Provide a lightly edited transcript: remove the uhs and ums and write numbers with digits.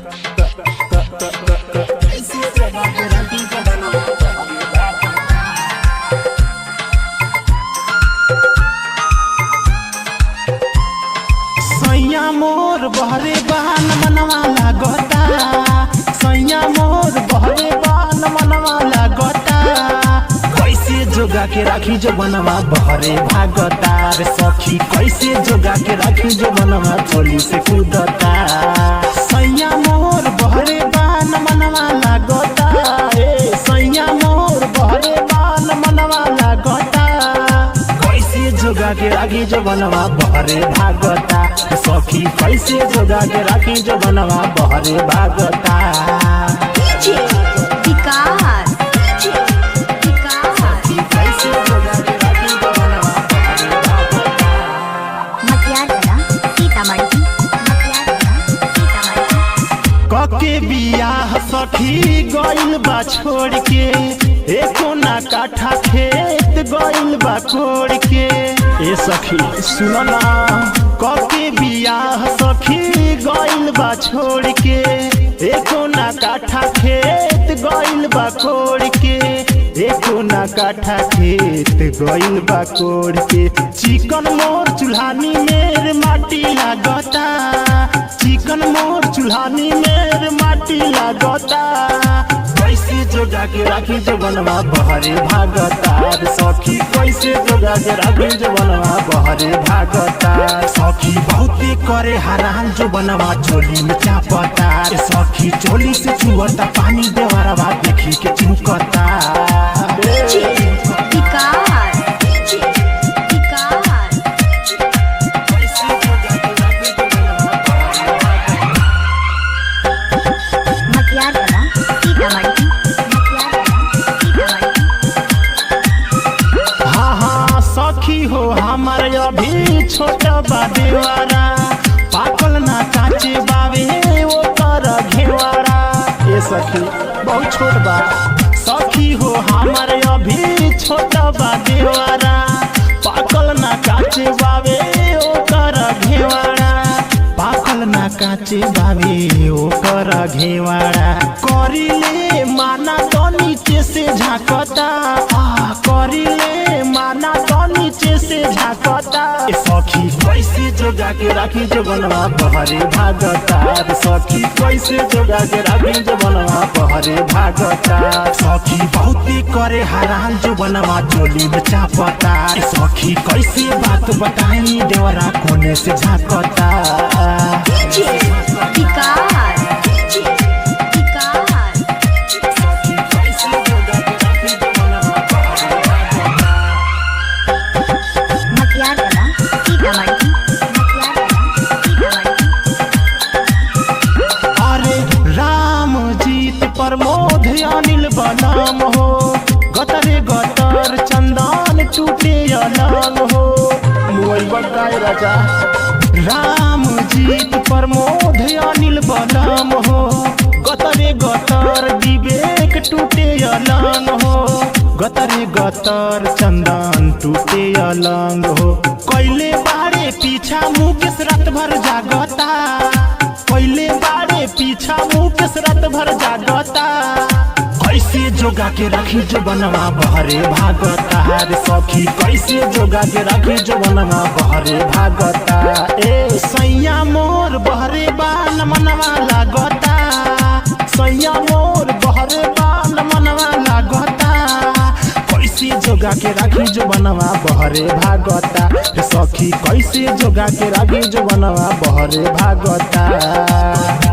सैया मोर बहरे बहन मनवा लागता, सैया मोर बहरे बहन मनवा लागता। कैसे जोगा के राखी जो बनवा बहरे भागता रे सखी, कैसे जोगा के राखी जो बनवा चोली से कूदता। सैया मोर बहरे बहन मनवा लागता, ए सैया मोर बहरे बहन मनवा लागता। कैसे जोगा के राखी जो बनवा बहरे भागता सखी, कैसे जोगा के राखी जो बनवा बहरे भागता। कके बियाह सखी गइल बा छोड़ के, एको ना काठा खेत गइल बा कोड़ के। ए सखी सुनो ना, कके बियाह सखी गइल बा छोड़ के, एको ना काठा खेत गइल बा कोड़ के। एको ना काठा खेत गइल बा कोड़ के। चिकन मोर चूल्हानी मेर माटी लागता, चिकन मोर चूल्हानी मेर माटी लागता। कैसे जोगा के राखी जो बनवा बहरे भागता सखी, कैसे जोगा के राखी जो बनवा बहरे भागता। सखी बहुते करे हरान जो बनवा चोली में चापता सखी, चोली से चुवता पानी देवरवा देखी के चुकता। सखी हो हमार अभी छोटा बा देवारा, पाकल ना काचे बावे वो कर घेवारा। ये सखी बहुत छोट बा, सखी हो हमार अभी छोटा बा देवारा, पाकल ना काचे बावे वो कर घेवारा। पाकल ना काचे बावे वो कर घेवारा। करिले माना तो नीचे से झाकता, करिले माना तो नीचे से झाकता। सखी कैसे जोगा के राखी जो बनवा बहरे भागता सखी, कैसे जोगा के राखी जो बनवा बहरे भागता। सखी बहुते करे हरान जो बनवा चोली में चापता सखी, कैसे बात बताई देवरा कोने से झाकता। प्रमोद अनिल बनाम हो, गतरे गतर चंदन टूटे अलंग हो। मोबाइल बताए राजा राम जीत प्रमोद अनिल बनाम हो, गतरे गतर विवेक टूटे अलंग हो। गतरे गतर चंदन टूटे अलंग हो। कैले बारे पीछा मुकेश रात भर जागता, कैले बारे पीछा मुकेश रात भर जागता। कैसे जोगा के राखी जो बनवा बहरे भागता रे सखी, कैसे जोगा के राखी जो बनवा बहरे भागता। ए सैया मोर बहरे बान मनवा लागता, सैया मोर बहरे बान मनवा लागता। कैसे जोगा के राखी जो बनवा बहरे भागता रे सखी, कैसे जोगा के राखी जो बनवा बहरे भागता।